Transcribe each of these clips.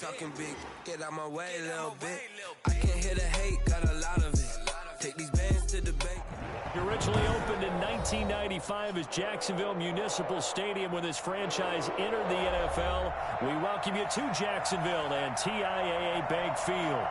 talking big, get out my way a little bit. I can hear the hate, got a lot of it. Take these bands to the bank. Originally opened in 1995 as Jacksonville Municipal Stadium when this franchise entered the NFL. We welcome you to Jacksonville and TIAA Bank Field.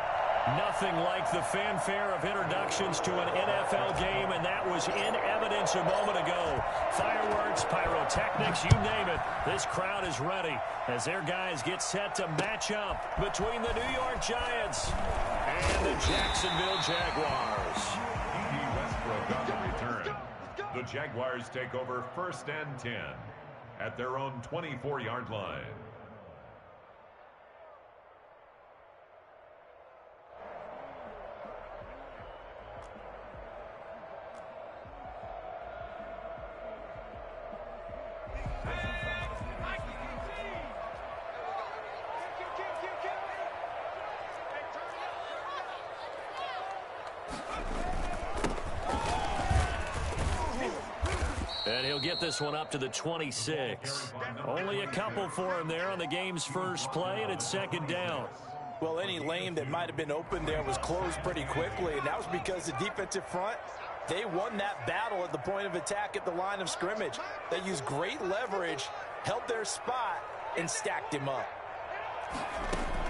Nothing like the fanfare of introductions to an NFL game, and that was in evidence a moment ago. Fireworks, pyrotechnics, you name it. This crowd is ready as their guys get set to match up between the New York Giants and the Jacksonville Jaguars. On the return. The Jaguars take over 1st and 10 at their own 24-yard line. And he'll get this one up to the 26. Only a couple for him there on the game's first play, and it's 2nd down. Well, any lane that might have been open there was closed pretty quickly, and that was because the defensive front, they won that battle at the point of attack at the line of scrimmage. They used great leverage, held their spot, and stacked him up.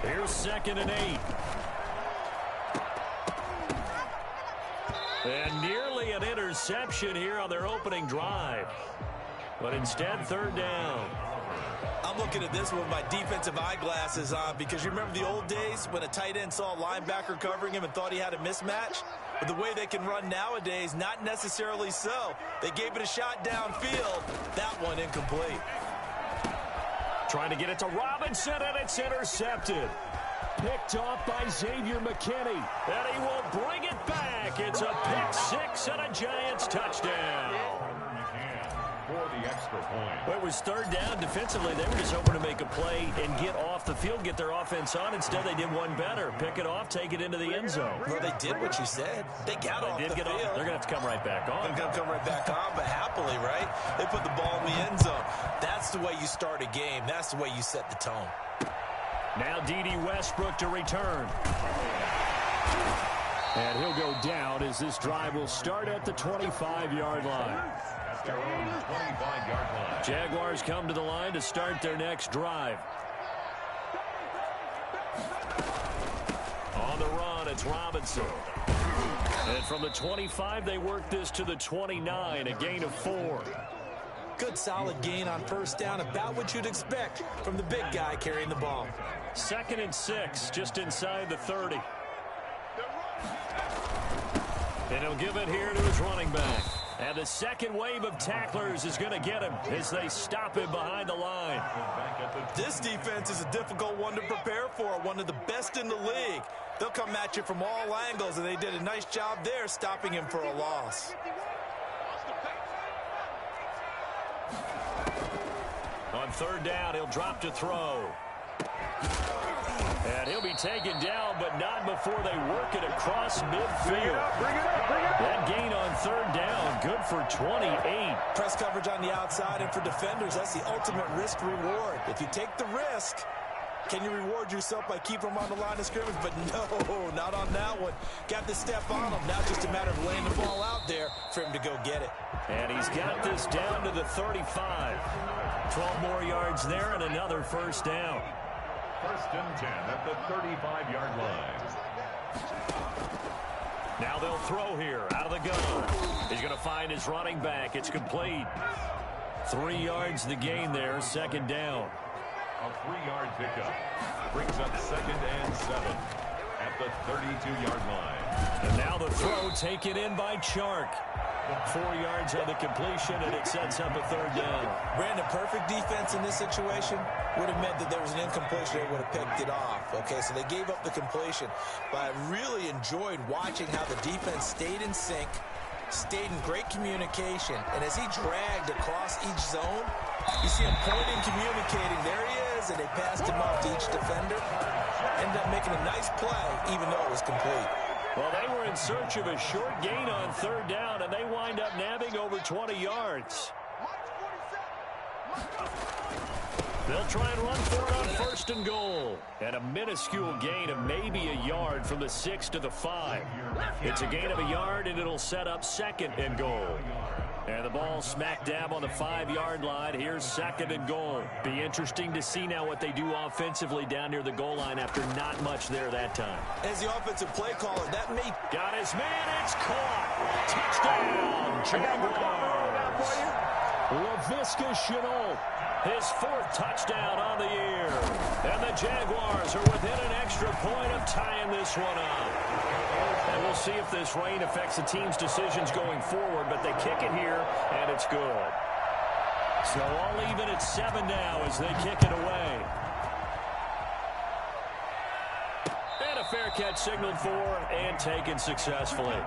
Here's 2nd and 8. And nearly an interception here on their opening drive. But instead, 3rd down. I'm looking at this with my defensive eyeglasses on because you remember the old days when a tight end saw a linebacker covering him and thought he had a mismatch? But the way they can run nowadays, not necessarily so. They gave it a shot downfield. That one incomplete. Trying to get it to Robinson, and it's intercepted. Picked off by Xavier McKinney, and he will bring it back. It's a pick-6 and a Giants touchdown. For the extra point. Well, it was 3rd down. Defensively, they were just hoping to make a play and get off the field, get their offense on. Instead, they did one better. Pick it off, take it into the end zone. Well, they did what you said. They got off the field. They're going to have to come right back on. They're going to come right back on, but happily, right? They put the ball in the end zone. That's the way you start a game. That's the way you set the tone. Now D.D. Westbrook to return. And he'll go down as this drive will start at the 25-yard line. At their own 25-yard line. Jaguars come to the line to start their next drive. On the run, it's Robinson. And from the 25, they work this to the 29, a gain of 4. Good solid gain on 1st down, about what you'd expect from the big guy carrying the ball. 2nd and 6, just inside the 30. And he'll give it here to his running back. And the second wave of tacklers is going to get him as they stop him behind the line. This defense is a difficult one to prepare for, one of the best in the league. They'll come at you from all angles, and they did a nice job there stopping him for a loss. On 3rd down, he'll drop to throw. And he'll be taken down, but not before they work it across midfield. Bring it up. That gain on 3rd down, good for 28. Press coverage on the outside, and for defenders, that's the ultimate risk-reward. If you take the risk, can you reward yourself by keeping them on the line of scrimmage? But no, not on that one. Got the step on him. Now just a matter of laying the ball out there for him to go get it. And he's got this down to the 35. 12 more yards there and another 1st down. 1st and 10 at the 35-yard line. Now they'll throw here out of the gun. He's going to find his running back. It's complete. 3 yards the gain there, 2nd down. A 3-yard pickup brings up 2nd and 7 at the 32-yard line. And now the throw taken in by Chark. 4 yards on the completion, and it sets up a 3rd down. Brandon, perfect defense in this situation would have meant that there was an incompletion. They would have picked it off. Okay, so they gave up the completion. But I really enjoyed watching how the defense stayed in sync, stayed in great communication, and as he dragged across each zone, you see him pointing, communicating. There he is, and they passed him off to each defender. Ended up making a nice play, even though it was complete. Well, they were in search of a short gain on 3rd down, and they wind up nabbing over 20 yards. They'll try and run for it on first and goal. And a minuscule gain of maybe a yard from the 6 to the 5. It's a gain of a yard, and it'll set up second and goal. And the ball smack dab on the 5-yard line. Here's second and goal. Be interesting to see now what they do offensively down near the goal line after not much there that time. As the offensive play caller, that may... Got his man. It's caught. Touchdown, Jaguars. Laviska Shenault, his 4th touchdown on the year. And the Jaguars are within an extra point of tying this one up. And we'll see if this rain affects the team's decisions going forward, but they kick it here, and it's good. So all even at 7 now as they kick it away. And a fair catch signaled for and taken successfully.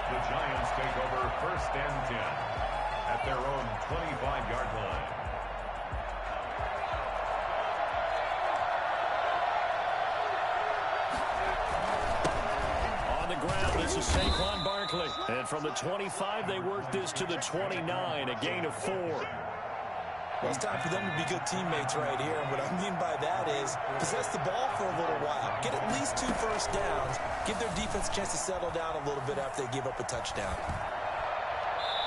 The Giants take over first and 10 at their own 25-yard line. Ground, this is Saquon Barkley. And from the 25, they work this to the 29, a gain of 4. Well, it's time for them to be good teammates right here. And what I mean by that is possess the ball for a little while. Get at least 2 first downs. Give their defense a chance to settle down a little bit after they give up a touchdown.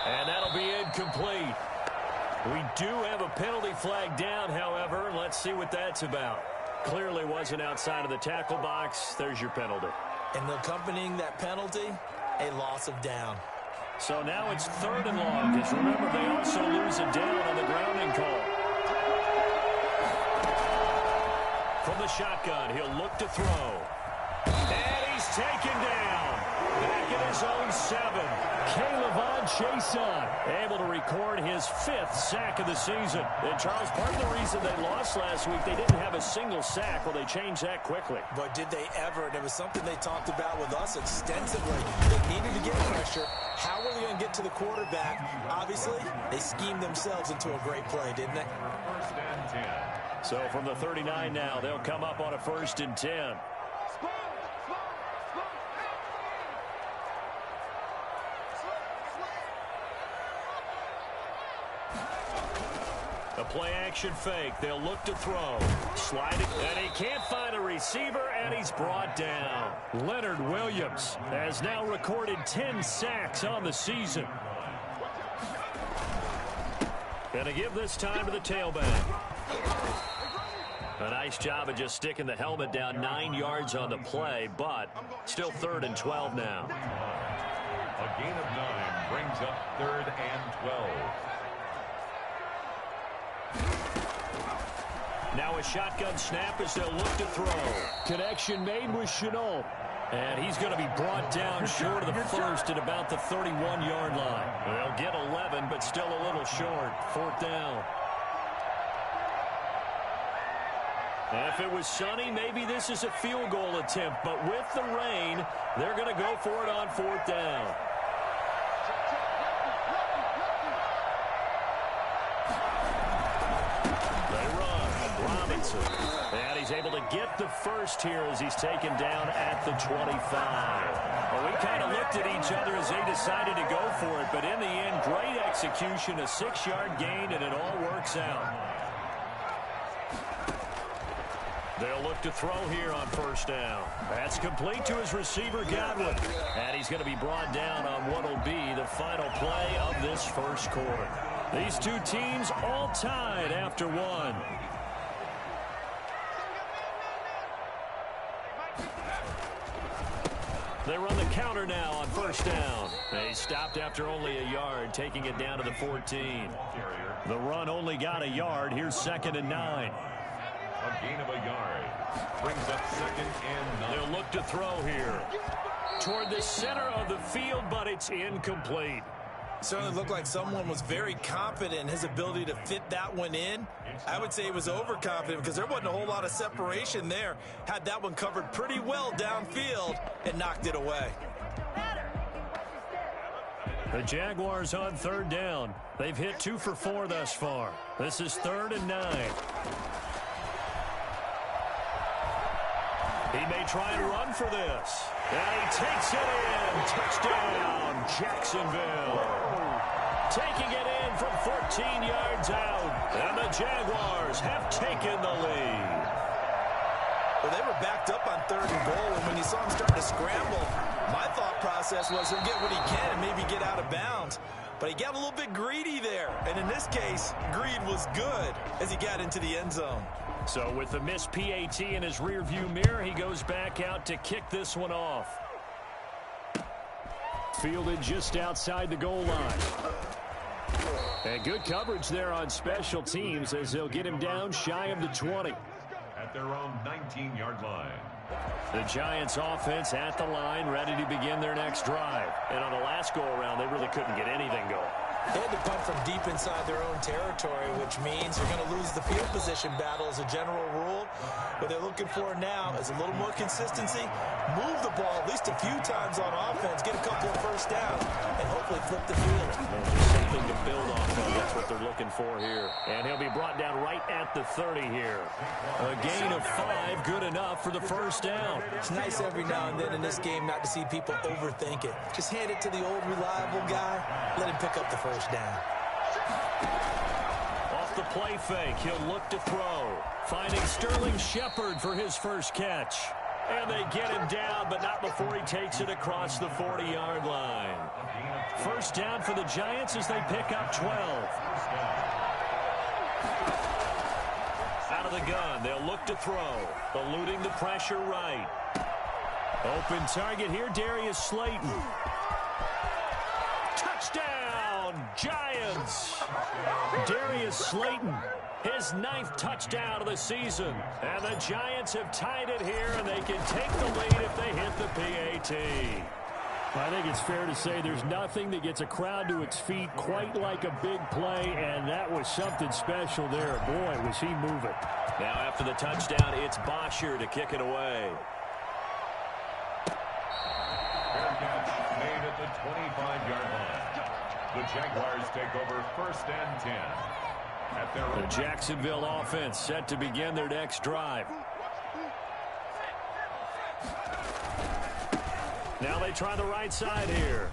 And that'll be incomplete. We do have a penalty flag down, however. Let's see what that's about. Clearly wasn't outside of the tackle box. There's your penalty. And accompanying that penalty, a loss of down. So now it's 3rd and long, because remember, they also lose a down on the grounding call. From the shotgun, he'll look to throw. And he's taken down. Back in his own 7. K'Lavon Chaisson able to record his 5th sack of the season. And Charles, part of the reason they lost last week, they didn't have a single sack. Well, they changed that quickly. But did they ever? And it was something they talked about with us extensively. They needed to get pressure. How were they going to get to the quarterback? Obviously, they schemed themselves into a great play, didn't they? First and 10. So from the 39 now, they'll come up on a 1st and 10. A play-action fake. They'll look to throw. Slide it, and he can't find a receiver, and he's brought down. Leonard Williams has now recorded 10 sacks on the season. Gonna give this time to the tailback. A nice job of just sticking the helmet down 9 yards on the play, but still 3rd and 12 now. A gain of 9 brings up 3rd and 12. Now a shotgun snap as they'll look to throw. Connection made with Shenault. And he's going to be brought down short of the 1st at about the 31-yard line. They'll get 11, but still a little short. 4th down. If it was sunny, maybe this is a field goal attempt. But with the rain, they're going to go for it on 4th down. And he's able to get the 1st here as he's taken down at the 25. Well, we kind of looked at each other as they decided to go for it, but in the end, great execution, a 6-yard gain, and it all works out. They'll look to throw here on 1st down. That's complete to his receiver, Godwin. And he's going to be brought down on what will be the final play of this 1st quarter. These two teams all tied after 1. They run the counter now on 1st down. They stopped after only a yard, taking it down to the 14. The run only got a yard. Here's 2nd and 9. A gain of a yard brings up 2nd and 9. They'll look to throw here toward the center of the field, but it's incomplete. Certainly looked like someone was very confident in his ability to fit that one in. I would say he was overconfident because there wasn't a whole lot of separation there. Had that one covered pretty well downfield and knocked it away. The Jaguars on 3rd down. They've hit 2 for 4 thus far. This is 3rd and 9. He may try and run for this. And he takes it in. Touchdown, Jacksonville. taking it in from 14 yards out. And the Jaguars have taken the lead. Well, they were backed up on 3rd and goal, and when you saw him start to scramble, my thought process was he'll get what he can and maybe get out of bounds. But he got a little bit greedy there. And in this case, greed was good as he got into the end zone. So with the missed PAT in his rearview mirror, he goes back out to kick this one off. Fielded just outside the goal line. And good coverage there on special teams as they'll get him down shy of the 20. At their own 19-yard line. The Giants offense at the line, ready to begin their next drive. And on the last go-around, they really couldn't get anything going. They had to punt from deep inside their own territory, which means they're going to lose the field position battle as a general rule. What they're looking for now is a little more consistency, move the ball at least a few times on offense, get a couple of first downs, and hopefully flip the field. Just something to build off of. That's what they're looking for here. And he'll be brought down right at the 30 here. A gain of 5, good enough for the first down. It's nice every now and then in this game not to see people overthink it. Just hand it to the old reliable guy, let him pick up the first down. Off the play fake, he'll look to throw. Finding Sterling Shepard for his first catch. And they get him down, but not before he takes it across the 40-yard line. First down for the Giants as they pick up 12. Out of the gun, they'll look to throw. Eluding the pressure right. Open target here, Darius Slayton. Touchdown, Giants! Darius Slayton, his 9th touchdown of the season. And the Giants have tied it here, and they can take the lead if they hit the PAT. I think it's fair to say there's nothing that gets a crowd to its feet quite like a big play, and that was something special there. Boy, was he moving. Now after the touchdown, it's Bosher to kick it away. Fair catch made at the 25-yard line. The Jaguars take over 1st and 10. At their The Jacksonville offense set to begin their next drive. Now they try the right side here.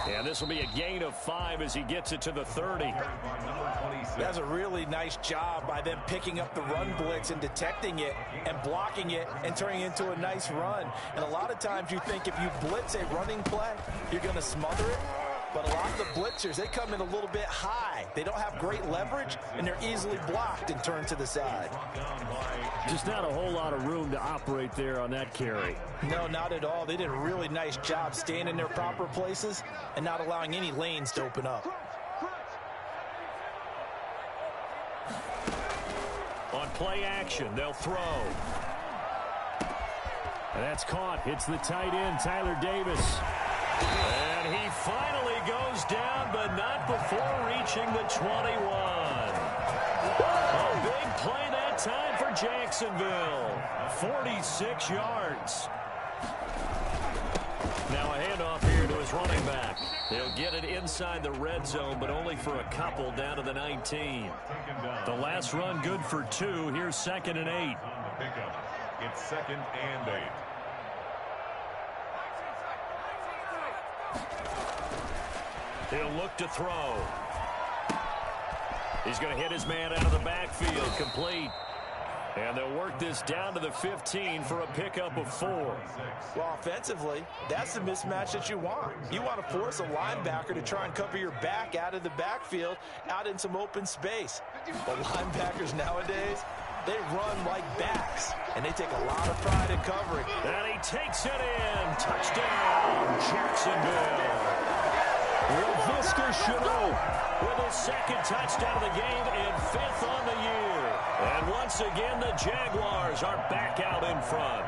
And this will be a gain of 5 as he gets it to the 30. That's a really nice job by them picking up the run blitz and detecting it and blocking it and turning it into a nice run. And a lot of times you think if you blitz a running play, you're going to smother it. But a lot of the blitzers, they come in a little bit high. They don't have great leverage, and they're easily blocked and turned to the side. Just not a whole lot of room to operate there on that carry. No, not at all. They did a really nice job staying in their proper places and not allowing any lanes to open up. On play action, they'll throw. And that's caught. Hits the tight end, Tyler Davis. And he finally goes down, but not before reaching the 21. A big play that time for Jacksonville. 46 yards. Now a handoff here to his running back. They'll get it inside the red zone, but only for a couple down to the 19. The last run good for 2. Here's 2nd and 8. It's 2nd and 8. He'll look to throw. He's going to hit his man out of the backfield. Complete. And they'll work this down to the 15 for a pickup of 4. Well, offensively, that's the mismatch that you want. You want to force a linebacker to try and cover your back out of the backfield, out in some open space. But linebackers nowadays, they run like backs, and they take a lot of pride in covering. And he takes it in. Touchdown, Jacksonville. Laviska Shenault with his 2nd touchdown of the game and 5th on the year. And once again, the Jaguars are back out in front.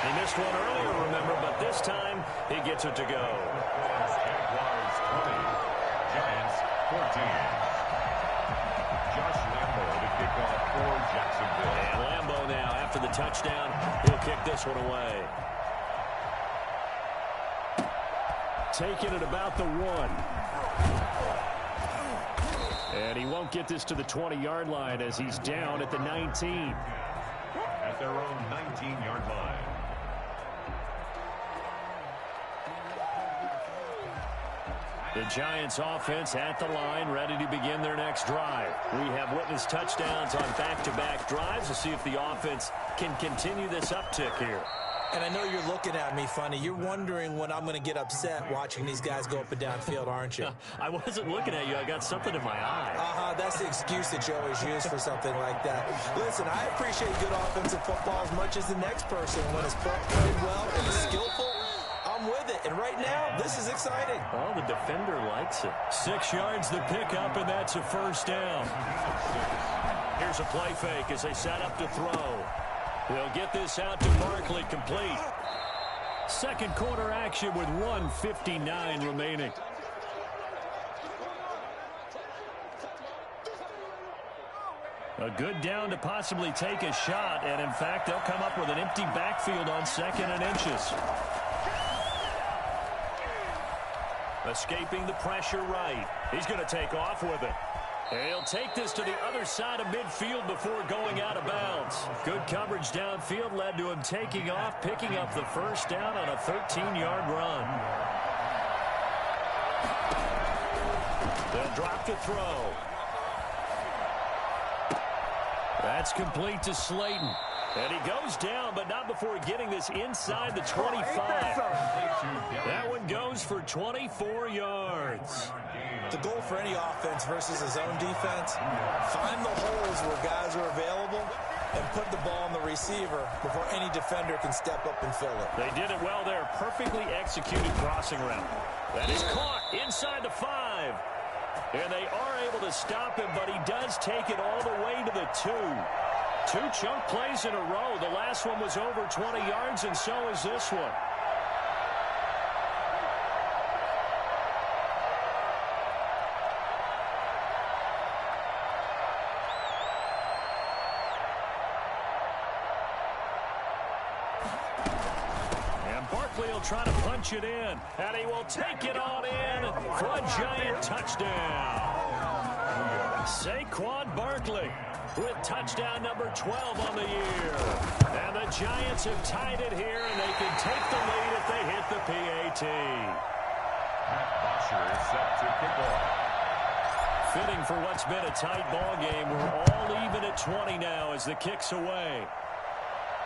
He missed one earlier, remember, but this time he gets it to go. Jaguars 20, Giants 14. Josh Lambo to kick off for Jacksonville. And Lambo now, after the touchdown, he'll kick this one away. Taking it about the 1. And he won't get this to the 20-yard line as he's down at the 19. At their own 19-yard line. The Giants offense at the line, ready to begin their next drive. We have witnessed touchdowns on back-to-back drives. We'll see if the offense can continue this uptick here. And I know you're looking at me funny. You're wondering when I'm going to get upset watching these guys go up and down field, aren't you? I wasn't looking at you. I got something in my eye. That's the excuse that you always use for something like that. Listen, I appreciate good offensive football as much as the next person. When it's played well and it's skillful, I'm with it. And right now, this is exciting. Oh, the defender likes it. 6 yards the pickup, and that's a first down. Here's a play fake as they set up to throw. They'll get this out to Barkley, complete. Second quarter action with 1:59 remaining. A good down to possibly take a shot, and in fact, they'll come up with an empty backfield on 2nd and inches. Escaping the pressure right. He's going to take off with it. He'll take this to the other side of midfield before going out of bounds. Good coverage downfield led to him taking off, picking up the first down on a 13-yard run. They'll drop to throw. That's complete to Slayton. And he goes down, but not before getting this inside the 25. That one goes for 24 yards. The goal for any offense versus a zone defense, find the holes where guys are available and put the ball on the receiver before any defender can step up and fill it. They did it well there. Perfectly executed crossing route. That is caught inside the 5. And they are able to stop him, but he does take it all the way to the 2. 2 chunk plays in a row. The last one was over 20 yards, and so is this one. And Barkley will try to punch it in, and he will take it on in for a Giant touchdown. Saquon Barkley with touchdown number 12 on the year. And the Giants have tied it here, and they can take the lead if they hit the PAT. Pat Bosher is set to kick off. Fitting for what's been a tight ball game. We're all even at 20 now as the kick's away.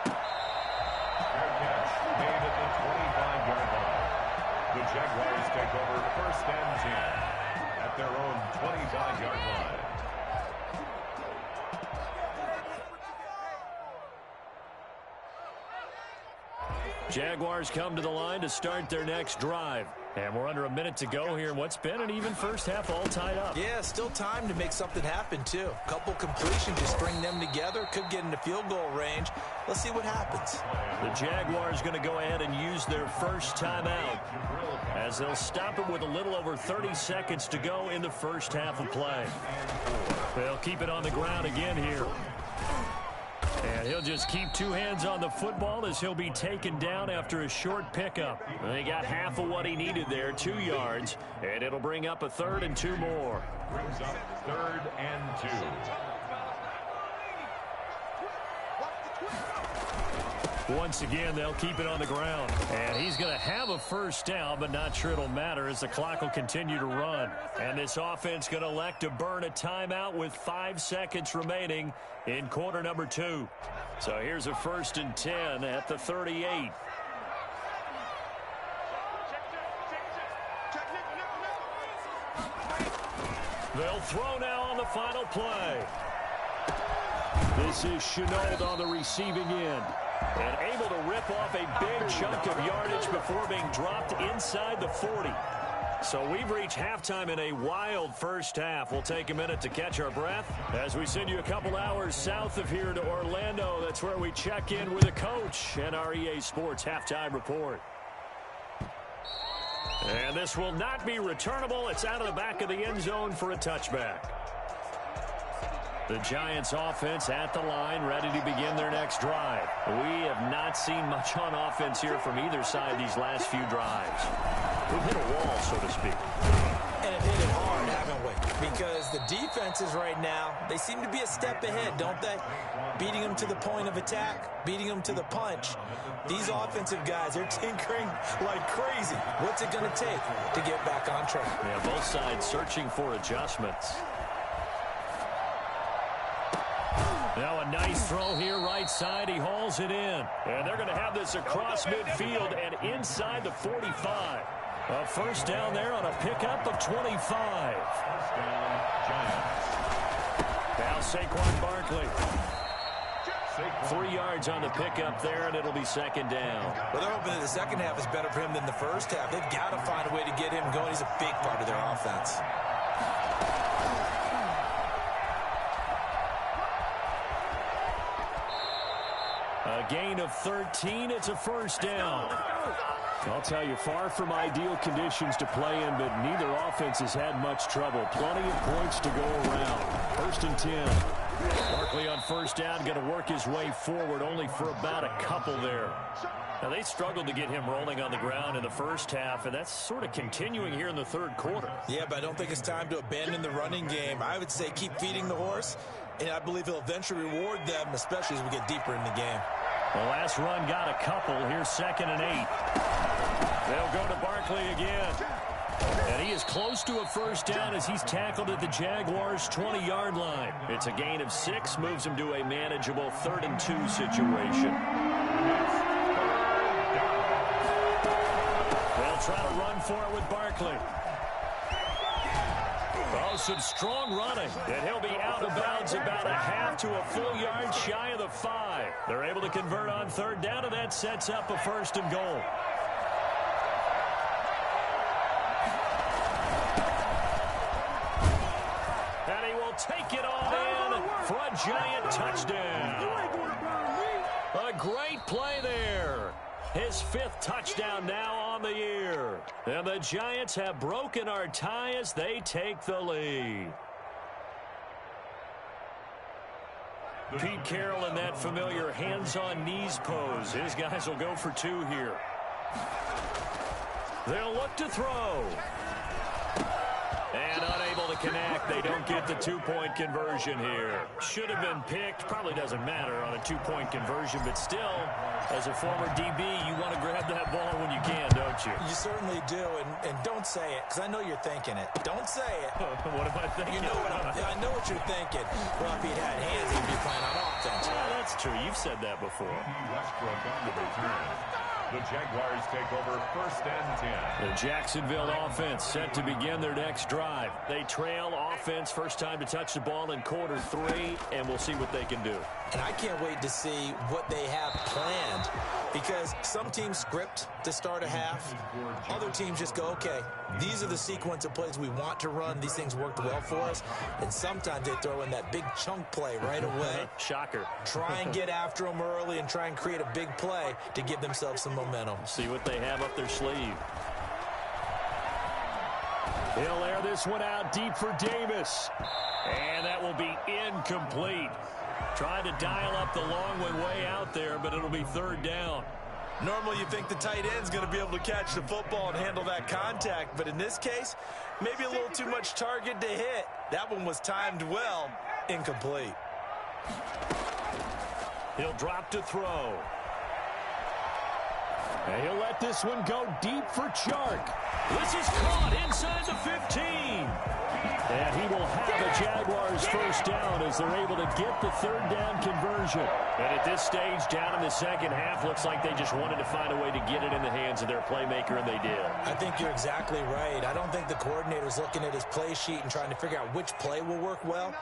Fair catch made at the 25-yard line. The Jaguars take over 1st and 10 at their own 25-yard line. Jaguars come to the line to start their next drive. And we're under a minute to go here in what's been an even first half, all tied up. Yeah, still time to make something happen, too. A couple completions, just string them together. Could get into field goal range. Let's see what happens. The Jaguars going to go ahead and use their first timeout as they'll stop it with a little over 30 seconds to go in the first half of play. They'll keep it on the ground again here. And he'll just keep 2 hands on the football as he'll be taken down after a short pickup. They got half of what he needed there, 2 yards, and it'll bring up a 3rd and 2 more. Brings up 3rd and 2. Once again, they'll keep it on the ground. And he's going to have a first down, but not sure it'll matter as the clock will continue to run. And this offense going to elect to burn a timeout with 5 seconds remaining in quarter number 2. So here's a 1st and 10 at the 38. They'll throw now on the final play. This is Chenault on the receiving end. And able to rip off a big chunk of yardage before being dropped inside the 40. So we've reached halftime in a wild first half. We'll take a minute to catch our breath as we send you a couple hours south of here to Orlando. That's where we check in with the coach and our EA Sports halftime report. And this will not be returnable. It's out of the back of the end zone for a touchback. The Giants offense at the line, ready to begin their next drive. We have not seen much on offense here from either side these last few drives. We've hit a wall, so to speak. and have hit it hard, haven't we? Because the defenses right now, they seem to be a step ahead, don't they? Beating them to the point of attack, beating them to the punch. These offensive guys, they're tinkering like crazy. What's it going to take to get back on track? Yeah, both sides searching for adjustments. Now a nice throw here, right side. He hauls it in. And they're going to have this across midfield and inside the 45. A first down there on a pickup of 25. Now Saquon Barkley. 3 yards on the pickup there, and it'll be second down. Well, they're hoping that the second half is better for him than the first half. They've got to find a way to get him going. He's a big part of their offense. A gain of 13. It's a first down. I'll tell you, far from ideal conditions to play in, but neither offense has had much trouble. Plenty of points to go around. First and 10. Barkley on first down, going to work his way forward, only for about a couple there. Now, they struggled to get him rolling on the ground in the first half, and that's sort of continuing here in the third quarter. Yeah, but I don't think it's time to abandon the running game. I would say keep feeding the horse, and I believe he'll eventually reward them, especially as we get deeper in the game. The last run got a couple. Here's 2nd and 8. They'll go to Barkley again. And he is close to a first down as he's tackled at the Jaguars' 20-yard line. It's a gain of 6, moves him to a manageable 3rd and 2 situation. They'll try to run for it with Barkley. Oh, some strong running, and he'll be out of bounds about a half to a full yard shy of the 5. They're able to convert on 3rd down, and that sets up a 1st and goal. And he will take it all in for a giant touchdown. A great play there. His 5th touchdown now on the year. And the Giants have broken our tie as they take the lead. Pete Carroll in that familiar hands-on-knees pose. His guys will go for 2 here. They'll look to throw. And unable to connect. They don't get the 2-point conversion here. Should have been picked. Probably doesn't matter on a 2-point conversion, but still, as a former DB, you want to grab that ball when you can, don't you? You certainly do, and don't say it, because I know you're thinking it. Don't say it. What am I thinking? You know I know what you're thinking. Well, if he'd had hands, he'd be playing on offense. Yeah, that's true. You've said that before. Westbrook on the return. The Jaguars take over 1st and 10. The Jacksonville offense set to begin their next drive. They trail offense, first time to touch the ball in quarter 3, and we'll see what they can do. And I can't wait to see what they have planned, because some teams script to start a half. Other teams just go, okay, these are the sequence of plays we want to run. These things worked well for us. And sometimes they throw in that big chunk play right away. Shocker. Try and get after them early and try and create a big play to give themselves some momentum. See what they have up their sleeve. He'll air this one out deep for Davis. And that will be incomplete. Trying to dial up the long one way out there, but it'll be 3rd down. Normally you think the tight end's going to be able to catch the football and handle that contact, but in this case, maybe a little too much target to hit. That one was timed well. Incomplete. He'll drop to throw. And he'll let this one go deep for Chark. This is caught inside the 15. And he will have a Jaguars first down as they're able to get the 3rd down conversion. And at this stage, down in the second half, looks like they just wanted to find a way to get it in the hands of their playmaker, and they did. I think you're exactly right. I don't think the coordinator's looking at his play sheet and trying to figure out which play will work well.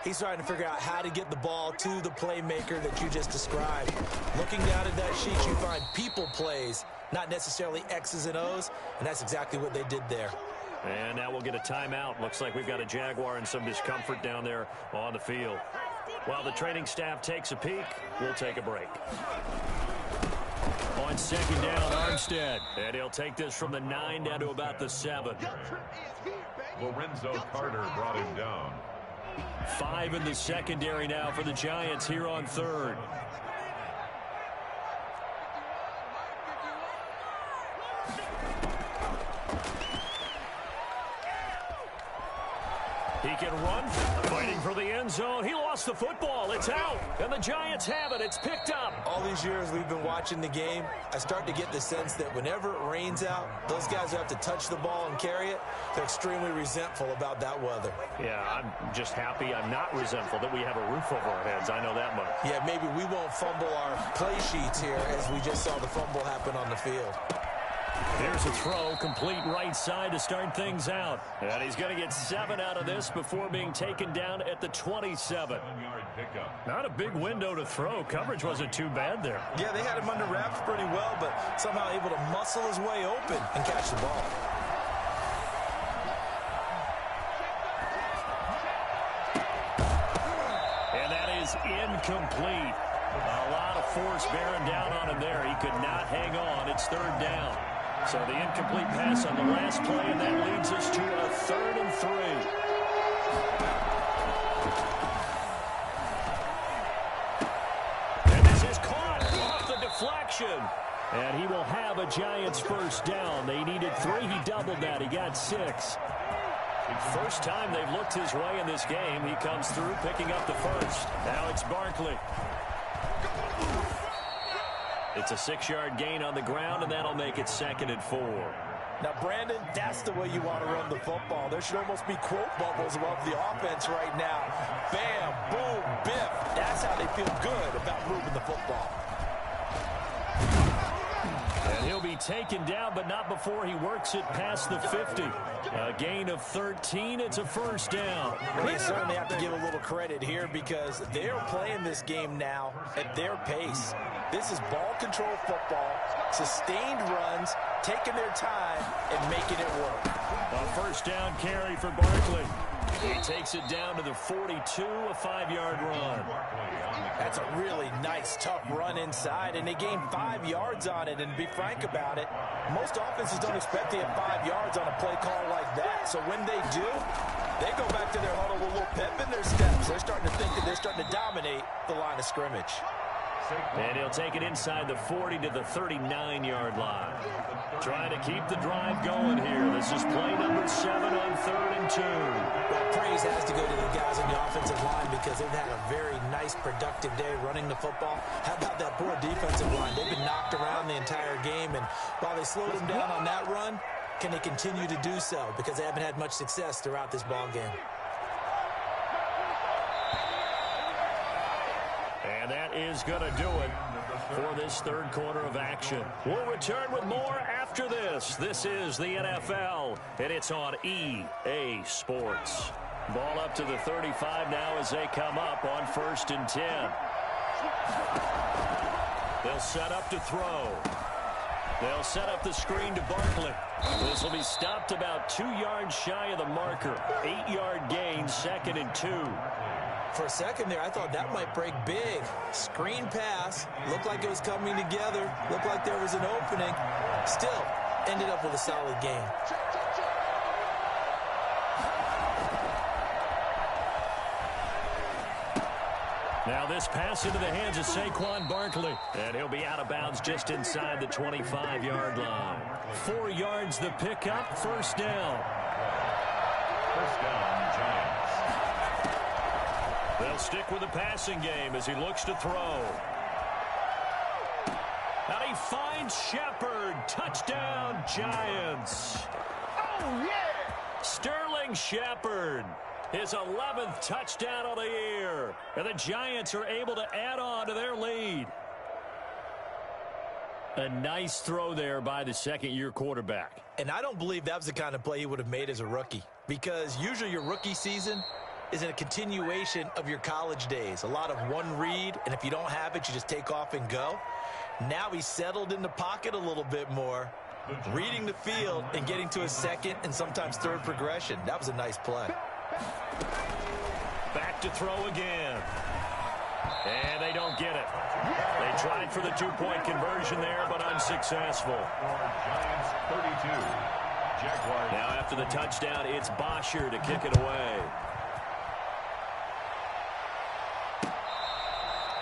He's trying to figure out how to get the ball to the playmaker that you just described. Looking down at that sheet, you find people plays, not necessarily X's and O's, and that's exactly what they did there. And now we'll get a timeout. Looks like we've got a Jaguar in some discomfort down there on the field. While the training staff takes a peek, we'll take a break. On 2nd down, Armstead. And he'll take this from the 9 down to about the 7. Lorenzo Carter brought him down. 5 in the secondary now for the Giants here on 3rd. He can run, fighting for the end zone. He lost the football. It's out, and the Giants have it. It's picked up. All these years we've been watching the game, I start to get the sense that whenever it rains out, those guys who have to touch the ball and carry it, they're extremely resentful about that weather. Yeah, I'm just happy I'm not resentful that we have a roof over our heads. I know that much. Yeah, maybe we won't fumble our play sheets here as we just saw the fumble happen on the field. Here's a throw, complete right side to start things out. And he's going to get 7 out of this before being taken down at the 27. Not a big window to throw. Coverage wasn't too bad there. Yeah, they had him under wraps pretty well, but somehow able to muscle his way open and catch the ball. And that is incomplete. A lot of force bearing down on him there. He could not hang on. It's 3rd down. So the incomplete pass on the last play, and that leads us to a 3rd and 3. And this is caught off the deflection. And he will have a Giants first down. They needed 3. He doubled that. He got 6. First time they've looked his way in this game. He comes through picking up the first. Now it's Barkley. It's a 6-yard gain on the ground, and that'll make it 2nd and 4. Now, Brandon, that's the way you want to run the football. There should almost be quote bubbles above the offense right now. Bam, boom, biff. That's how they feel good about moving the football. And he'll be taken down, but not before he works it past the 50. A gain of 13. It's a first down. They certainly have to give a little credit here because they're playing this game now at their pace. This is ball control football, sustained runs, taking their time, and making it work. A first down carry for Barkley. He takes it down to the 42, a 5-yard run. That's a really nice, tough run inside, and they gained 5 yards on it. And to be frank about it, most offenses don't expect to get 5 yards on a play call like that. So when they do, they go back to their huddle with a little pep in their steps. They're starting to think that they're starting to dominate the line of scrimmage. And he'll take it inside the 40 to the 39-yard line. Trying to keep the drive going here. This is play number 7 on 3rd and 2. Well, praise has to go to the guys on the offensive line because they've had a very nice, productive day running the football. How about that poor defensive line? They've been knocked around the entire game, and while they slowed them down on that run, can they continue to do so? Because they haven't had much success throughout this ball game. And that is going to do it for this 3rd quarter of action. We'll return with more after this. This is the NFL, and it's on EA Sports. Ball up to the 35 now as they come up on 1st and 10. They'll set up to throw. They'll set up the screen to Barkley. This will be stopped about 2 yards shy of the marker. 8-yard gain, 2nd and 2. For a second there, I thought that might break big. Screen pass. Looked like it was coming together. Looked like there was an opening. Still, ended up with a solid gain. Now this pass into the hands of Saquon Barkley. And he'll be out of bounds just inside the 25-yard line. 4 yards the pickup, first down. First down, Giants. They'll stick with the passing game as he looks to throw. And he finds Shepard. Touchdown, Giants. Oh, yeah! Sterling Shepard. His 11th touchdown of the year. And the Giants are able to add on to their lead. A nice throw there by the 2nd-year quarterback. And I don't believe that was the kind of play he would have made as a rookie. Because usually your rookie season is in a continuation of your college days. A lot of one read, and if you don't have it, you just take off and go. Now he's settled in the pocket a little bit more, reading the field and getting to his 2nd and sometimes 3rd progression. That was a nice play. Back to throw again. And they don't get it. They tried for the 2-point conversion there, but unsuccessful. Giants 32. Jaguars. Now after the touchdown, it's Bosher to kick it away.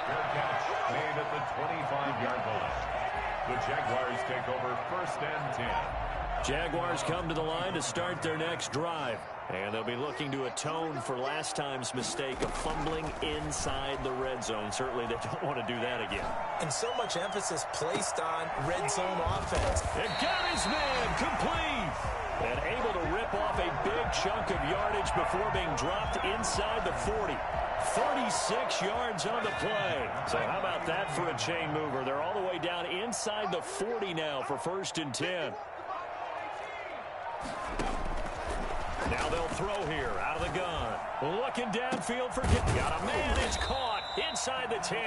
Fair catch made at the 25-yard line. The Jaguars take over 1st and 10. Jaguars come to the line to start their next drive. And they'll be looking to atone for last time's mistake of fumbling inside the red zone. Certainly they don't want to do that again. And so much emphasis placed on red zone offense. It got his man complete. And able to rip off a big chunk of yardage before being dropped inside the 40. 36 yards on the play. So how about that for a chain mover? They're all the way down inside the 40 now for 1st and 10. Now they'll throw here out of the gun. Looking downfield for got a man. It's caught inside the 10.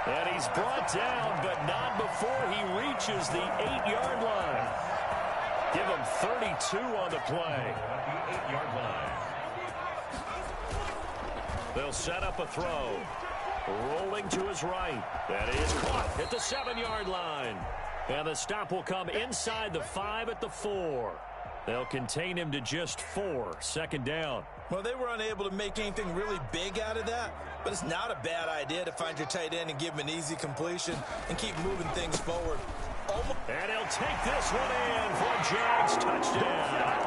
And he's brought down, but not before he reaches the 8-yard line. Give him 32 on the play. At the 8-yard line. They'll set up a throw. Rolling to his right. That is caught at the 7-yard line. And the stop will come inside the 5 at the 4. They'll contain him to just 4. 2nd down. Well, they were unable to make anything really big out of that, but it's not a bad idea to find your tight end and give him an easy completion and keep moving things forward. And he'll take this one in for a Jags touchdown.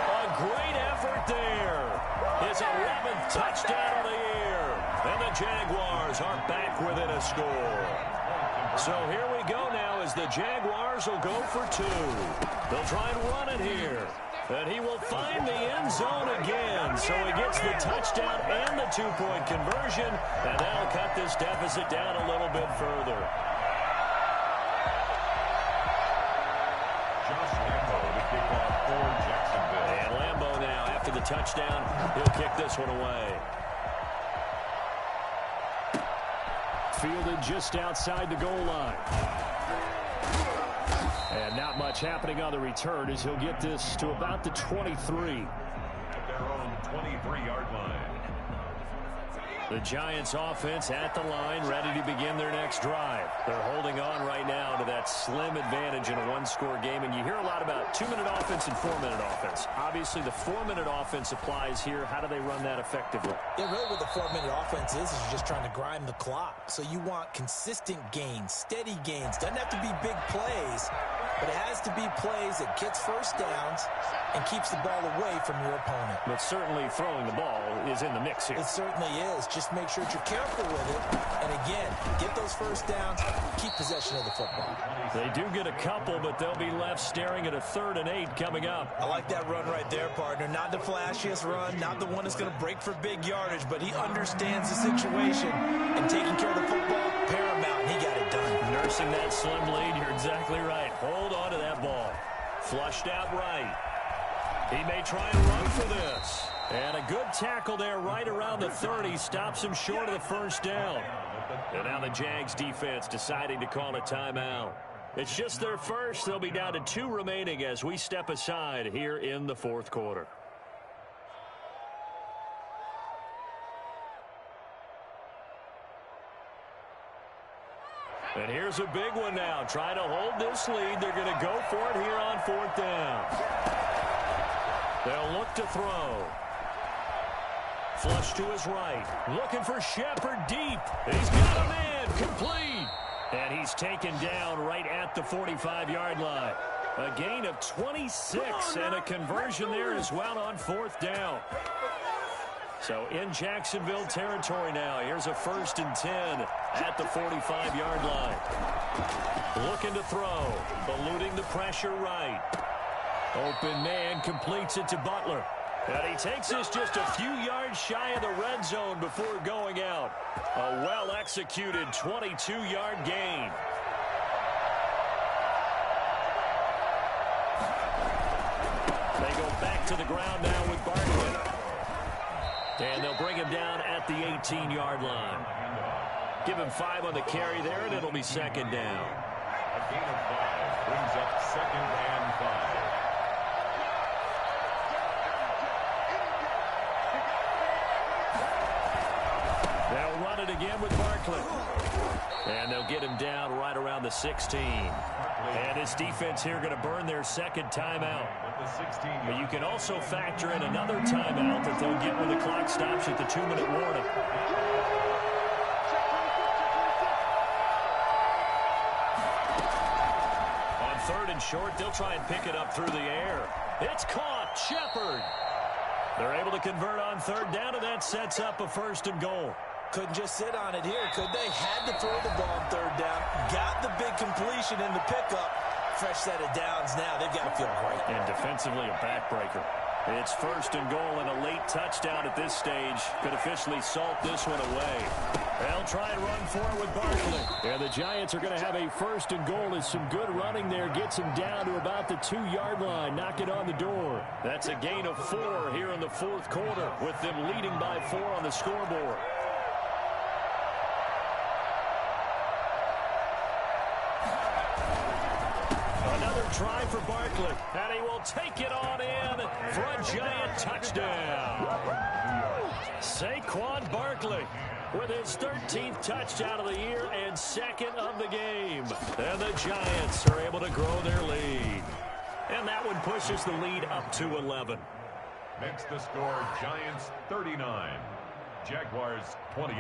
A great effort there. His 11th touchdown of the year. And the Jaguars are back within a score. So here we go now as the Jaguars will go for 2. They'll try and run it here. And he will find the end zone again. So he gets the touchdown and the 2-point conversion. And that'll cut this deficit down a little bit further. Josh Lambo to kick off for Jacksonville. And Lambo now, after the touchdown, he'll kick this one away. Fielded just outside the goal line. And not much happening on the return as he'll get this to about the 23. At their own 23-yard line. The Giants offense at the line, ready to begin their next drive. They're holding on right now to that slim advantage in a one-score game. And you hear a lot about 2-minute offense and 4-minute offense. Obviously, the 4-minute offense applies here. How do they run that effectively? Yeah, really what the 4-minute offense is you're just trying to grind the clock. So you want consistent gains, steady gains. Doesn't have to be big plays, but it has to be plays that gets first downs and keeps the ball away from your opponent. But certainly throwing the ball is in the mix here. It certainly is. Just make sure that you're careful with it. And again, get those first downs, keep possession of the football. They do get a couple, but they'll be left staring at a 3rd and 8 coming up. I like that run right there, partner. Not the flashiest run, not the one that's going to break for big yardage, but he understands the situation. And taking care of the football, paramount, and he got it done. Nursing that slim lead, you're exactly right. Hold on to that ball. Flushed out right. He may try and run for this. And a good tackle there right around the 30 stops him short of the 1st down. And now the Jags defense deciding to call a timeout. It's just their first. They'll be down to 2 remaining as we step aside here in the 4th quarter. And here's a big one now. Trying to hold this lead. They're going to go for it here on 4th down. They'll look to throw. Flush to his right. Looking for Shepard deep. He's got a man. Complete. And he's taken down right at the 45-yard line. A gain of 26 and a conversion there as well on 4th down. So in Jacksonville territory now. Here's a 1st and 10 at the 45-yard line. Looking to throw. Eluding the pressure right. Open man completes it to Butler. And he takes this just a few yards shy of the red zone before going out. A well-executed 22-yard gain. They go back to the ground now with Barkley. And they'll bring him down at the 18-yard line. Give him 5 on the carry there, and it'll be 2nd down. A gain of 5 brings up 2nd and 5. They'll run it again with Barkley. And they'll get him down right around the 16. And this defense here going to burn their 2nd timeout. But you can also factor in another timeout that they'll get when the clock stops at the 2-minute warning. On 3rd and short. They'll try and pick it up through the air. It's caught. Shepard. They're able to convert on third down, and that sets up a 1st and goal. Couldn't just sit on it here, could they? Had to throw the ball on third down. Got the big completion in the pickup. Fresh set of downs now. They've got to feel great. And defensively a backbreaker. It's 1st and goal, and a late touchdown at this stage could officially salt this one away. They'll try and run for it with Barkley. And the Giants are going to have a 1st and goal as some good running there gets him down to about the 2-yard line. Knock it on the door. That's a gain of 4 here in the 4th quarter with them leading by 4 on the scoreboard. Another try for Barkley, and he will take it on in for a Giant touchdown. Saquon Barkley with his 13th touchdown of the year and 2nd of the game. And the Giants are able to grow their lead. And that one pushes the lead up to 11. Makes the score Giants 39, Jaguars 28.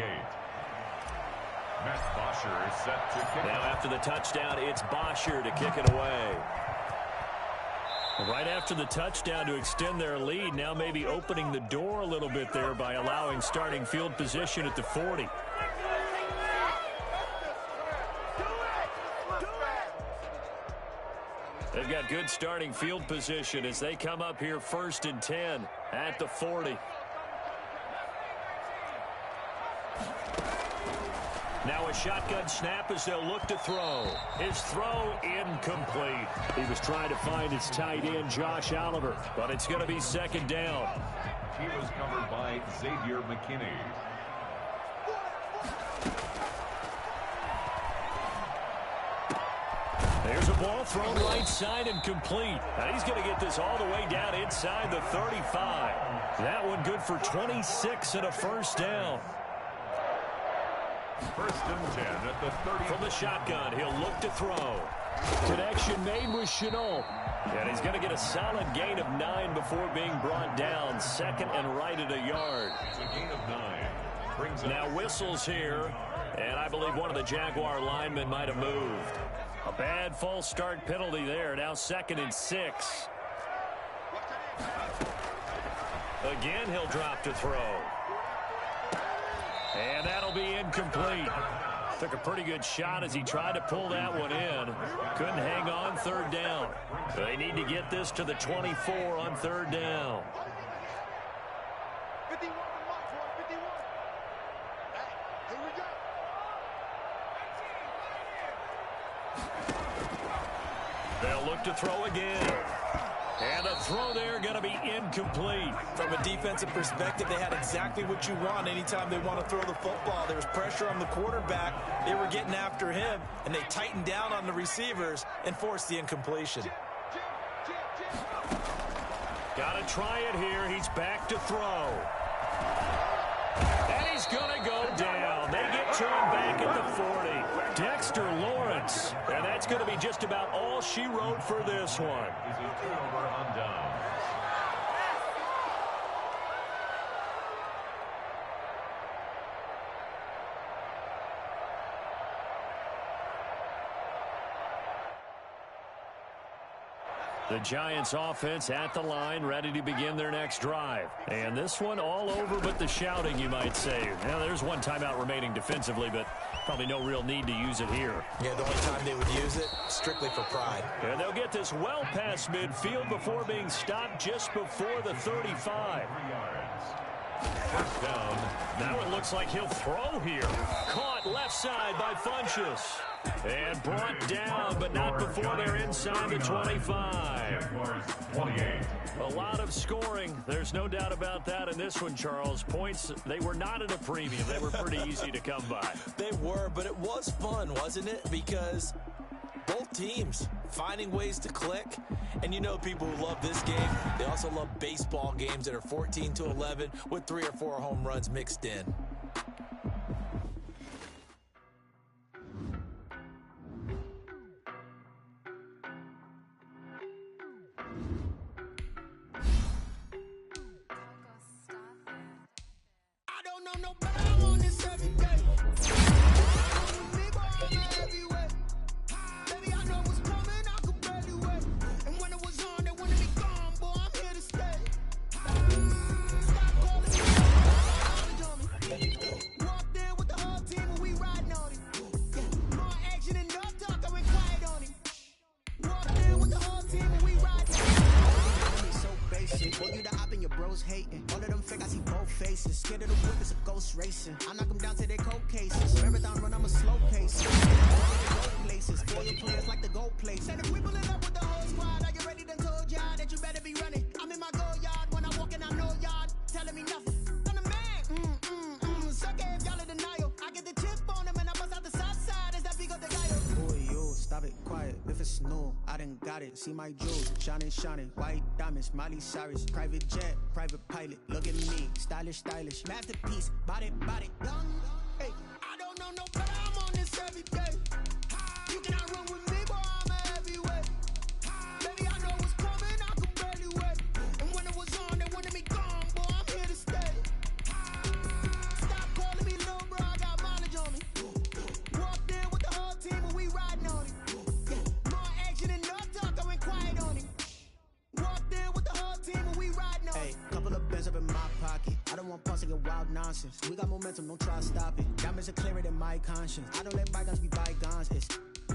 Matt Bosher is set to kick. Now after the touchdown, it's Bosher to kick it away. Right after the touchdown to extend their lead, now maybe opening the door a little bit there by allowing starting field position at the 40. They've got good starting field position as they come up here 1st and 10 at the 40. Now a shotgun snap as they'll look to throw. His throw incomplete. He was trying to find his tight end, Josh Oliver, but it's going to be 2nd down. He was covered by Xavier McKinney. There's a ball thrown right side and complete. And he's going to get this all the way down inside the 35. That one good for 26 and a 1st down. 1st and 10 at the 30. From the shotgun, he'll look to throw. Connection made with Chenault. And he's going to get a solid gain of 9 before being brought down. 2nd and right at a yard. It's a gain of 9. Brings now whistles here. And I believe one of the Jaguar linemen might have moved. A bad false start penalty there. Now 2nd and 6. Again, he'll drop to throw. And that'll be incomplete. Took a pretty good shot as he tried to pull that one in. Couldn't hang on 3rd down. They need to get this to the 24 on 3rd down. 51 to March, 51. Hey, here we go. They'll look to throw again. And a throw there going to be incomplete. From a defensive perspective, they had exactly what you want anytime they want to throw the football. There was pressure on the quarterback. They were getting after him, and they tightened down on the receivers and forced the incompletion. Got to try it here. He's back to throw. And he's going to go down. They get to him back at the 40. Dexter Lawrence. And that's going to be just about all she wrote for this one. Is a turnover on down. The Giants offense at the line, ready to begin their next drive. And this one all over but the shouting, you might say. Now, there's one timeout remaining defensively, but probably no real need to use it here. Yeah, the only time they would use it, strictly for pride. And they'll get this well past midfield before being stopped just before the 35. 1st down. Now it looks like he'll throw here. Caught left side by Funchess. And brought down, but not before they're inside the 25. 28. A lot of scoring. There's no doubt about that in this one, Charles. Points, they were not at a premium. They were pretty easy to come by. They were, but it was fun, wasn't it? Because both teams finding ways to click. And you know people who love this game, they also love baseball games that are 14-11 with 3 or 4 home runs mixed in. I see both faces. Scared of the whip, it's a ghost racing. I knock them down to their cold cases. Marathon run, I'm a slow pace. Places, for your players like the gold place. And if we pull it up with the whole squad, are you ready? Then told y'all that you better be running. I'm in my go yard when I walk in, I know y'all telling me nothing. I'm the man. Suck it if y'all in denial. I get the chip on them and I bust out the south side. Is that big of the guy? Boy, yo, stop it, quiet. If it's new, I done got it. See my jewels, shining. White diamonds, Miley Cyrus. Private jet, private pilot. Look at me, stylish. Masterpiece, body. Young, hey, I don't know no better. I'm on this every day. You cannot run with me, boy, I'm a heavyweight. Baby, I know what's coming, I can barely wait. And when it was on, they wanted me gone, boy, I'm here to stay. Stop calling me little bro, I got mileage on me. Walked in with the whole team and we riding on it. More action and no talk, I went quiet on it. Walked in with the whole team and we riding on it. Hey, couple of bands up in my pocket. I don't want pause to get wild nonsense. We got momentum, don't try to stop it. Diamonds are clearer than my conscience. I don't let bygones be bygones.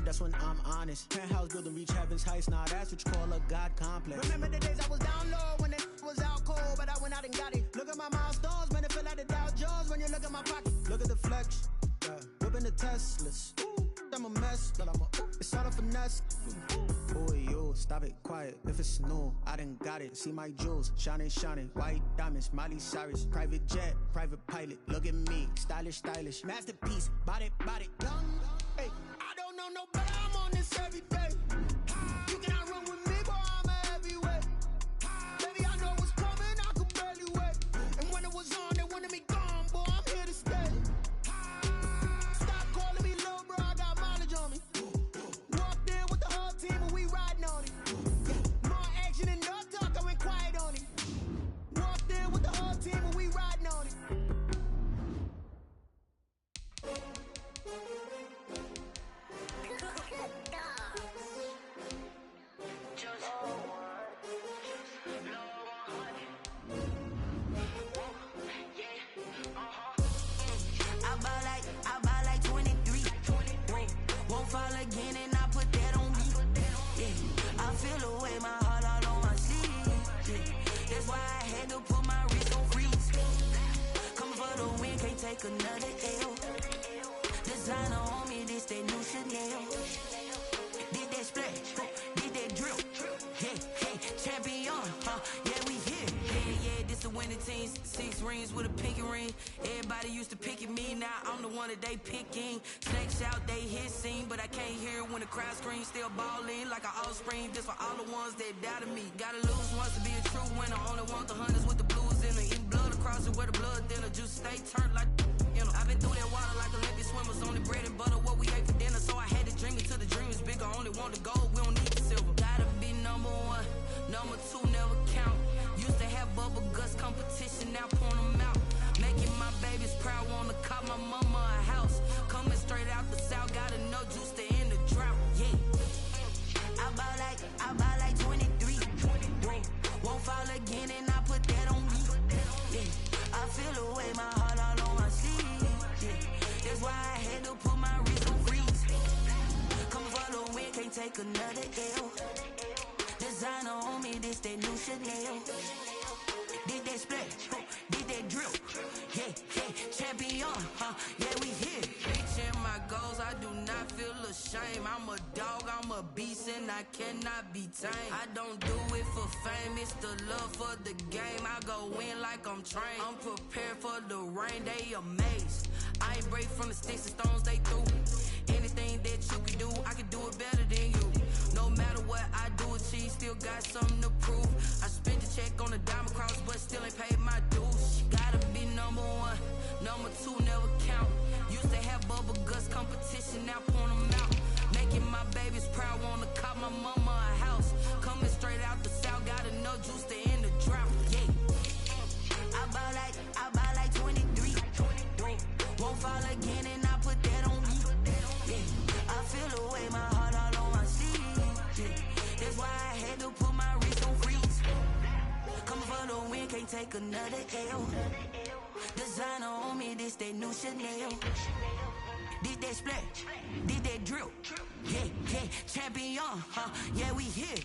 That's when I'm honest. Penthouse building reach heaven's heights. Nah, that's what you call a God complex. Remember the days I was down low when it was out cold, but I went out and got it. Look at my milestones, man, it feel like the Dow Jones when you look at my pocket. Look at the flex, yeah. Whipping the Teslas. I'm a mess, but it's all a finesse. Boy, yo, stop it, quiet. If it's new, I done got it. See my jewels, shining. White diamonds, Miley Cyrus. Private jet, private pilot. Look at me, stylish. Masterpiece, body. Young, hey, I don't know no better. I'm on this every day. You cannot run with me, boy, I'm a heavyweight. Baby, I know what's coming, I can barely wait. And when it was on, they wanted me gone, boy, I'm here to stay. Stop calling me little bro, I got mileage on me. Walked in with the whole team and we riding on it. More action and no talk, I went quiet on it. Walked in with the whole team and we riding on it. I buy like 23. Won't fall again and I put that on me. Yeah, I feel away, my heart all on my sleeve. Yeah, that's why I had to put my wrist on freeze. Coming for the win, can't take another L. Designer on me, this that new Chanel. Did that splash, did that drill. Yeah, champion, yeah, we here. Yeah, this the winning team. 6 rings with a pinky ring. Everybody used to pick at me, now I'm the one that they picking. Snakes out, they hit scene, but I can't hear it when the crowd screams. Still balling like an offspring. This for all the ones that doubted me. Gotta lose once to be a true winner. Only want the hunters with the blues in it. Eating blood across it where the blood thinner. Juice stay turned like, you know. I've been through that water like Olympic swimmers. Only bread and butter, what we ate for dinner. So I had to dream it till the dream is bigger. Only want the gold, we don't need the silver. Gotta be number 1, number 2 never count. Used to have bubble guts competition, now point them out. Making my babies proud, wanna cop my mama a house. Coming straight out the south, gotta know juice to end the drought. Yeah, I buy like 23. Won't fall again and I put that on me. Yeah, I feel away, my heart all on my sleeve. Yeah, that's why I had to put my wrist on freeze. Coming for the win, can't take another L. Designer on me, this that new Chanel. Did that splash, did that drill. Yeah, champion, yeah, we here. Reaching my goals, I do not feel ashamed. I'm a dog, I'm a beast, and I cannot be tamed. I don't do it for fame, it's the love for the game. I go in like I'm trained. I'm prepared for the rain, they amazed. I ain't break from the sticks and stones they threw. Anything that you can do, I can do it better than you. No matter what I do, achieve, still got something to prove. I spent the check on the diamond cross, but still ain't paid my dues. Gotta be number 1, number 2 never count. Used to have bubble guts competition, now point them out. Making my babies proud, wanna cop my mama a house. Coming straight out the south, gotta know juice to end the drought. Yeah, I buy like 23. Won't fall again and I put that on me. Yeah, I feel away, my heart all on my sleeve. Yeah, that's why I had to put my wrist on freeze. Coming for the win, can't take another L. Designer on me, this that new Chanel. Did that splash, did that drill. Yeah, champion, yeah, we here.